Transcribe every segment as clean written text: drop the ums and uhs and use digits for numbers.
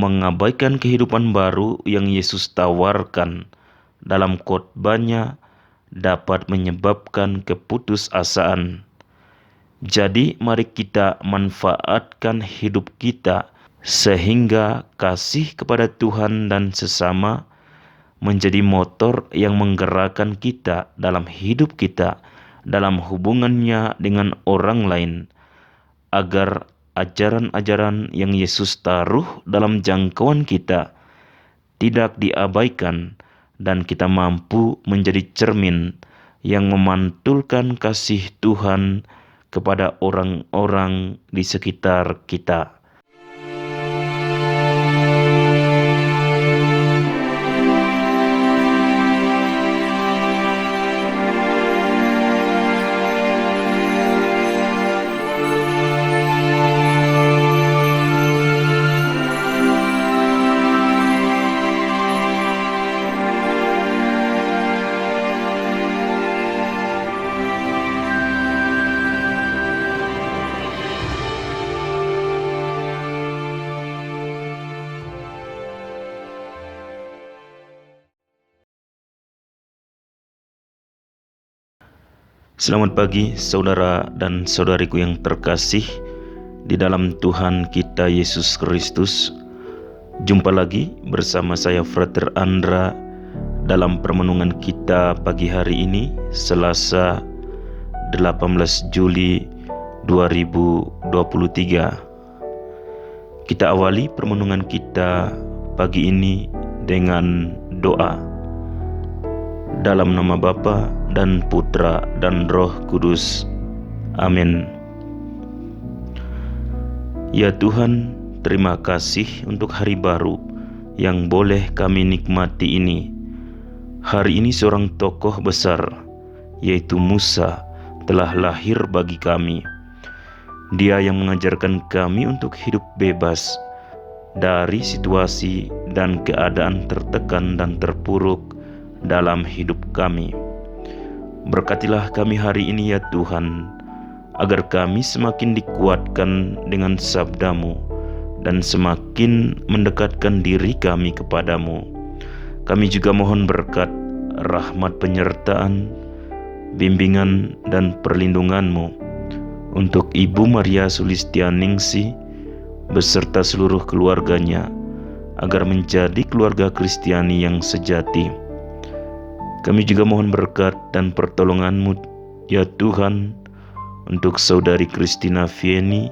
mengabaikan kehidupan baru yang Yesus tawarkan dalam khotbahnya dapat menyebabkan keputusasaan. Jadi mari kita manfaatkan hidup kita sehingga kasih kepada Tuhan dan sesama menjadi motor yang menggerakkan kita dalam hidup kita, dalam hubungannya dengan orang lain, agar ajaran-ajaran yang Yesus taruh dalam jangkauan kita tidak diabaikan dan kita mampu menjadi cermin yang memantulkan kasih Tuhan kepada orang-orang di sekitar kita. Selamat pagi saudara dan saudariku yang terkasih di dalam Tuhan kita Yesus Kristus. Jumpa lagi bersama saya Frater Andra dalam permenungan kita pagi hari ini, Selasa 18 Juli 2023. Kita awali permenungan kita pagi ini dengan doa. Dalam nama Bapa dan Putra dan Roh Kudus. Amin. Ya Tuhan, terima kasih untuk hari baru yang boleh kami nikmati ini. Hari ini seorang tokoh besar, yaitu Musa, telah lahir bagi kami. Dia yang mengajarkan kami untuk hidup bebas dari situasi dan keadaan tertekan dan terpuruk dalam hidup kami. Berkatilah kami hari ini ya Tuhan, agar kami semakin dikuatkan dengan sabda-Mu dan semakin mendekatkan diri kami kepadamu. Kami juga mohon berkat, rahmat penyertaan, bimbingan dan perlindungan-Mu untuk Ibu Maria Sulistianingsih beserta seluruh keluarganya, agar menjadi keluarga Kristiani yang sejati. Kami juga mohon berkat dan pertolongan-Mu ya Tuhan untuk saudari Christina Vieni,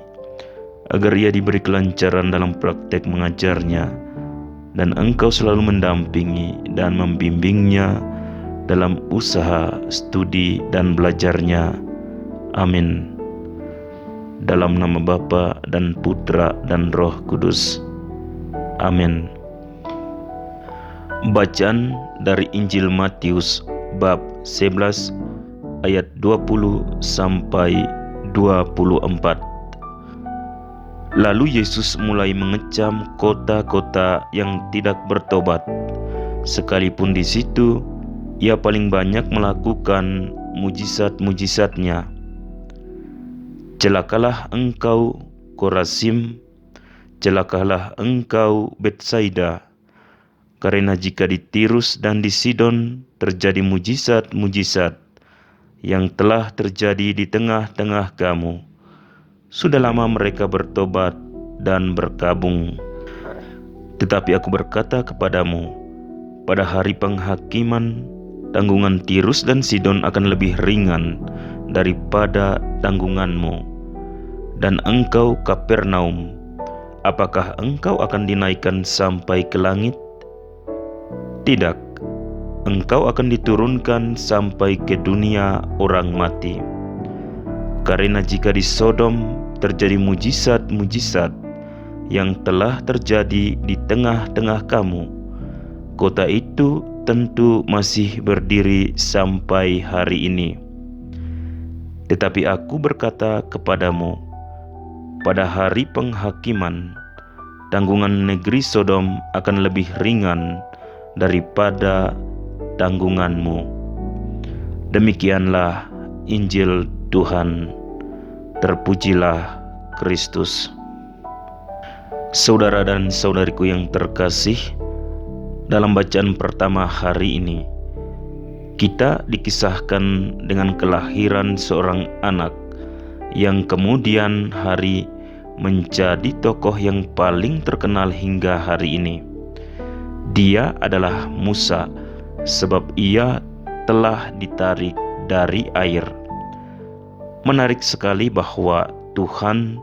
agar ia diberi kelancaran dalam praktek mengajarnya dan Engkau selalu mendampingi dan membimbingnya dalam usaha, studi dan belajarnya. Amin. Dalam nama Bapa dan Putra dan Roh Kudus. Amin. Bacaan dari Injil Matius bab 11 ayat 20 sampai 24. Lalu Yesus mulai mengecam kota-kota yang tidak bertobat, sekalipun di situ ia paling banyak melakukan mujizat-mujizatnya. Celakalah engkau Korazim, celakalah engkau Betsaida, karena jika di Tirus dan di Sidon terjadi mujizat-mujizat yang telah terjadi di tengah-tengah kamu, sudah lama mereka bertobat dan berkabung. Tetapi aku berkata kepadamu, pada hari penghakiman, tanggungan Tirus dan Sidon akan lebih ringan daripada tanggunganmu. Dan engkau Kapernaum, apakah engkau akan dinaikkan sampai ke langit? Tidak, engkau akan diturunkan sampai ke dunia orang mati. Karena jika di Sodom terjadi mujizat-mujizat yang telah terjadi di tengah-tengah kamu, kota itu tentu masih berdiri sampai hari ini. Tetapi aku berkata kepadamu, pada hari penghakiman, tanggungan negeri Sodom akan lebih ringan daripada tanggunganmu. Demikianlah Injil Tuhan. Terpujilah Kristus. Saudara dan saudariku yang terkasih, dalam bacaan pertama hari ini, kita dikisahkan dengan kelahiran seorang anak yang kemudian hari menjadi tokoh yang paling terkenal hingga hari ini. Dia adalah Musa, sebab ia telah ditarik dari air. Menarik sekali bahwa Tuhan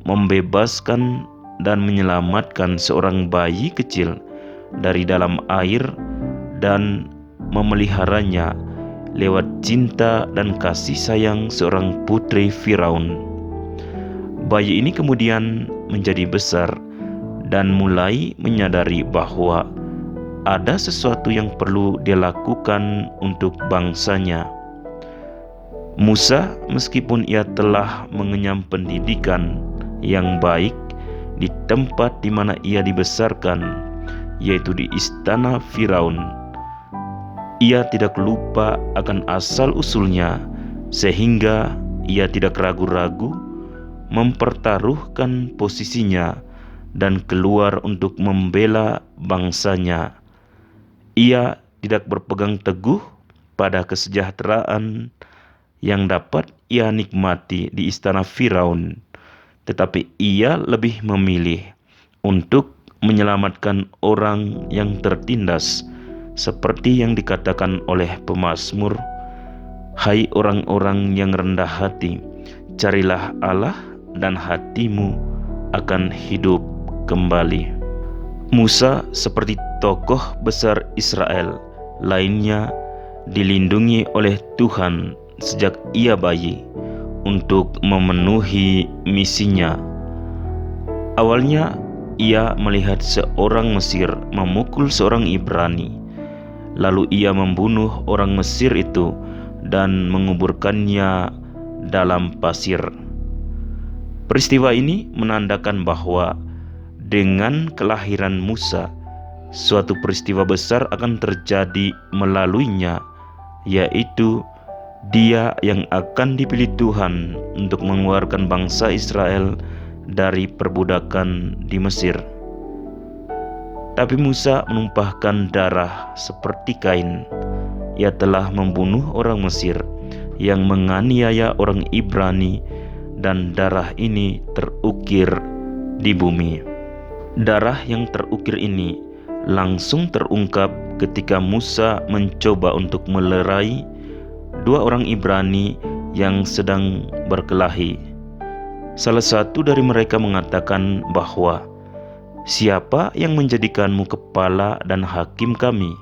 membebaskan dan menyelamatkan seorang bayi kecil dari dalam air dan memeliharanya lewat cinta dan kasih sayang seorang putri Firaun. Bayi ini kemudian menjadi besar dan mulai menyadari bahwa ada sesuatu yang perlu dia lakukan untuk bangsanya. Musa, meskipun ia telah mengenyam pendidikan yang baik di tempat di mana ia dibesarkan, yaitu di istana Firaun, ia tidak lupa akan asal-usulnya, sehingga ia tidak ragu-ragu mempertaruhkan posisinya dan keluar untuk membela bangsanya. Ia tidak berpegang teguh pada kesejahteraan yang dapat ia nikmati di istana Firaun, tetapi ia lebih memilih untuk menyelamatkan orang yang tertindas, seperti yang dikatakan oleh pemazmur, "Hai orang-orang yang rendah hati, carilah Allah dan hatimu akan hidup kembali." Musa seperti tokoh besar Israel lainnya dilindungi oleh Tuhan sejak ia bayi untuk memenuhi misinya. Awalnya ia melihat seorang Mesir memukul seorang Ibrani, lalu ia membunuh orang Mesir itu dan menguburkannya dalam pasir. Peristiwa ini menandakan bahwa dengan kelahiran Musa, suatu peristiwa besar akan terjadi melaluinya, yaitu dia yang akan dipilih Tuhan untuk mengeluarkan bangsa Israel dari perbudakan di Mesir. Tapi Musa menumpahkan darah seperti Kain. Ia telah membunuh orang Mesir yang menganiaya orang Ibrani, dan darah ini terukir di bumi. Darah yang terukir ini langsung terungkap ketika Musa mencoba untuk melerai dua orang Ibrani yang sedang berkelahi. Salah satu dari mereka mengatakan bahwa, "Siapa yang menjadikanmu kepala dan hakim kami?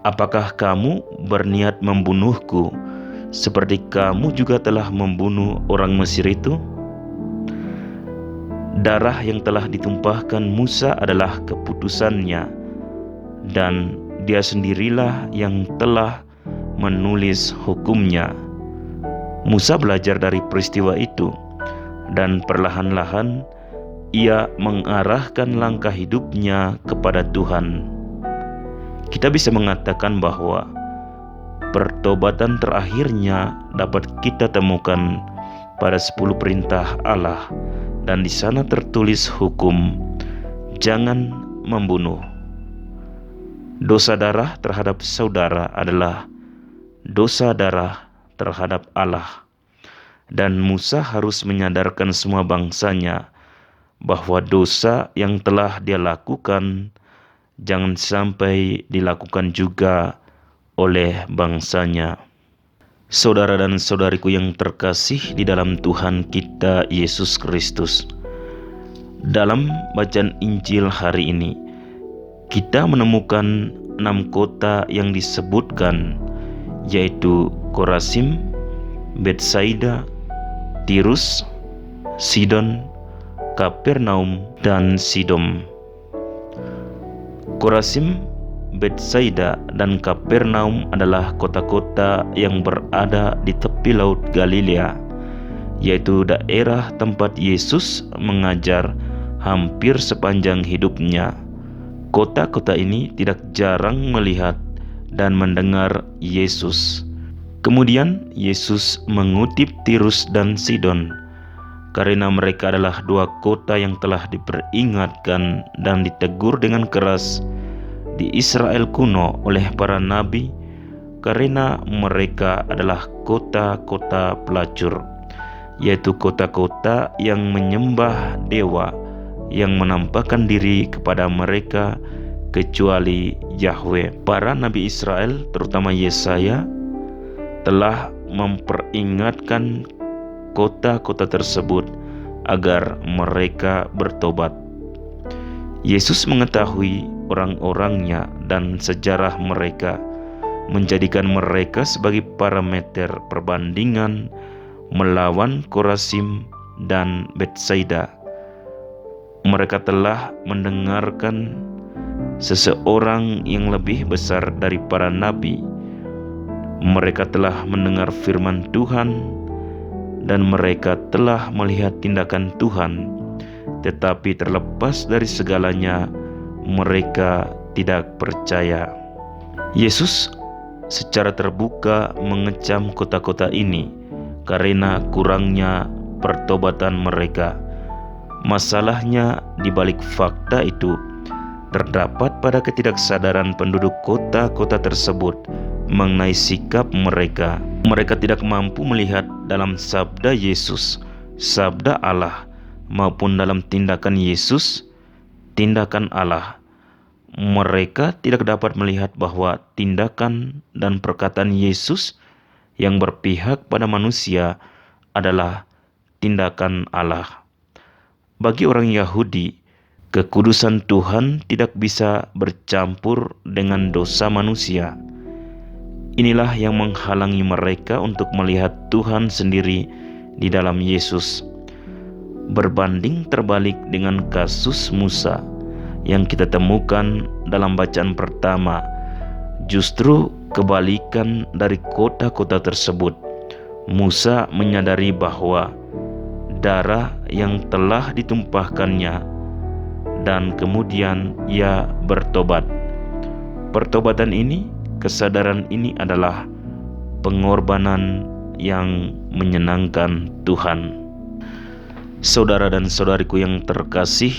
Apakah kamu berniat membunuhku seperti kamu juga telah membunuh orang Mesir itu?" Darah yang telah ditumpahkan Musa adalah keputusannya, dan dia sendirilah yang telah menulis hukumnya. Musa belajar dari peristiwa itu, dan perlahan-lahan ia mengarahkan langkah hidupnya kepada Tuhan. Kita bisa mengatakan bahwa pertobatan terakhirnya dapat kita temukan pada 10 perintah Allah, dan di sana tertulis hukum, jangan membunuh. Dosa darah terhadap saudara adalah dosa darah terhadap Allah. Dan Musa harus menyadarkan semua bangsanya bahwa dosa yang telah dia lakukan jangan sampai dilakukan juga oleh bangsanya. Saudara dan saudariku yang terkasih di dalam Tuhan kita Yesus Kristus, dalam bacaan Injil hari ini kita menemukan 6 kota yang disebutkan, yaitu Korazim, Betsaida, Tirus, Sidon, Kapernaum, dan Sidom. Korazim, Betsaida, dan Kapernaum adalah kota-kota yang berada di tepi laut Galilea, yaitu daerah tempat Yesus mengajar hampir sepanjang hidupnya. Kota-kota ini tidak jarang melihat dan mendengar Yesus. Kemudian Yesus mengutip Tirus dan Sidon, karena mereka adalah dua kota yang telah diperingatkan dan ditegur dengan keras di Israel kuno oleh para nabi, karena mereka adalah kota-kota pelacur, yaitu kota-kota yang menyembah dewa yang menampakkan diri kepada mereka kecuali Yahweh. Para nabi Israel, terutama Yesaya, telah memperingatkan kota-kota tersebut agar mereka bertobat. Yesus mengetahui orang-orangnya dan sejarah mereka, menjadikan mereka sebagai parameter perbandingan melawan Korazim dan Betsaida. Mereka telah mendengarkan seseorang yang lebih besar dari para nabi. Mereka telah mendengar firman Tuhan dan mereka telah melihat tindakan Tuhan, tetapi terlepas dari segalanya, mereka tidak percaya. Yesus secara terbuka mengecam kota-kota ini karena kurangnya pertobatan mereka. Masalahnya di balik fakta itu terdapat pada ketidaksadaran penduduk kota-kota tersebut mengenai sikap mereka. Mereka tidak mampu melihat dalam sabda Yesus, sabda Allah, maupun dalam tindakan Yesus, tindakan Allah. Mereka tidak dapat melihat bahwa tindakan dan perkataan Yesus yang berpihak pada manusia adalah tindakan Allah. Bagi orang Yahudi, kekudusan Tuhan tidak bisa bercampur dengan dosa manusia. Inilah yang menghalangi mereka untuk melihat Tuhan sendiri di dalam Yesus. Berbanding terbalik dengan kasus Musa yang kita temukan dalam bacaan pertama, justru kebalikan dari kota-kota tersebut. Musa menyadari bahwa darah yang telah ditumpahkannya dan kemudian ia bertobat. Pertobatan ini, kesadaran ini adalah pengorbanan yang menyenangkan Tuhan. Saudara dan saudariku yang terkasih,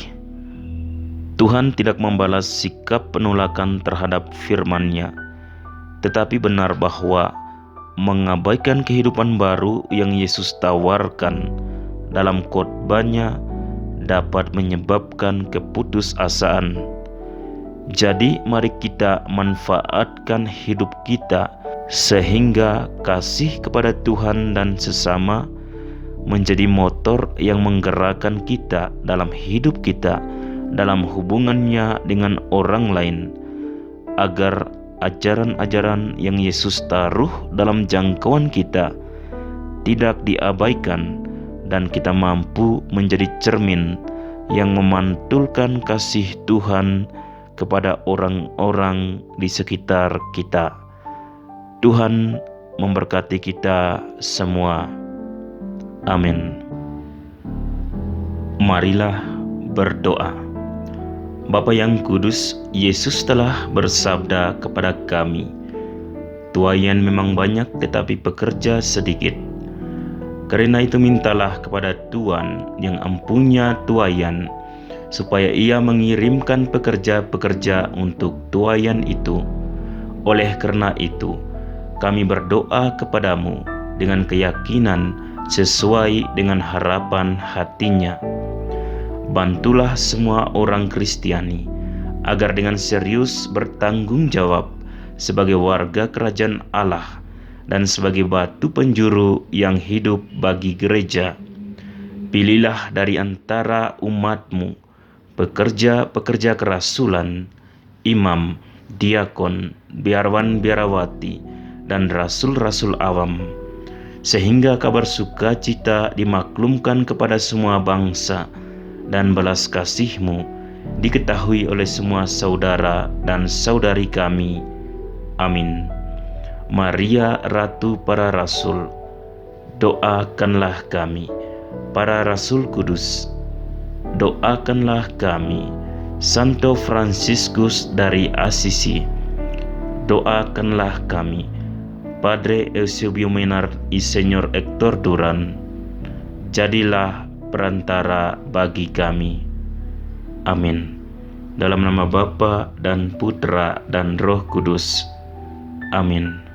Tuhan tidak membalas sikap penolakan terhadap firman-Nya, tetapi benar bahwa mengabaikan kehidupan baru yang Yesus tawarkan dalam khotbah-Nya dapat menyebabkan keputusasaan. Jadi mari kita manfaatkan hidup kita sehingga kasih kepada Tuhan dan sesama menjadi motor yang menggerakkan kita dalam hidup kita, dalam hubungannya dengan orang lain, agar ajaran-ajaran yang Yesus taruh dalam jangkauan kita tidak diabaikan dan kita mampu menjadi cermin yang memantulkan kasih Tuhan kepada orang-orang di sekitar kita. Tuhan memberkati kita semua. Amin. Marilah berdoa. Bapa yang kudus, Yesus telah bersabda kepada kami, "Tuaian memang banyak tetapi pekerja sedikit. Karena itu mintalah kepada Tuhan yang empunya tuaian, supaya Ia mengirimkan pekerja-pekerja untuk tuaian itu. Oleh karena itu, kami berdoa kepadamu dengan keyakinan sesuai dengan harapan hatinya. Bantulah semua orang Kristiani agar dengan serius bertanggung jawab sebagai warga kerajaan Allah dan sebagai batu penjuru yang hidup bagi gereja. Pilihlah dari antara umat-Mu pekerja-pekerja kerasulan, imam, diakon, biarawan-biarawati, dan rasul-rasul awam, sehingga kabar sukacita dimaklumkan kepada semua bangsa dan belas kasih-Mu diketahui oleh semua saudara dan saudari kami. Amin. Maria, Ratu para Rasul, doakanlah kami. Para Rasul Kudus, doakanlah kami. Santo Fransiskus dari Assisi, doakanlah kami. Padre Eusebio Menard y Señor Hector Duran, jadilah perantara bagi kami. Amin. Dalam nama Bapa dan Putra dan Roh Kudus. Amin.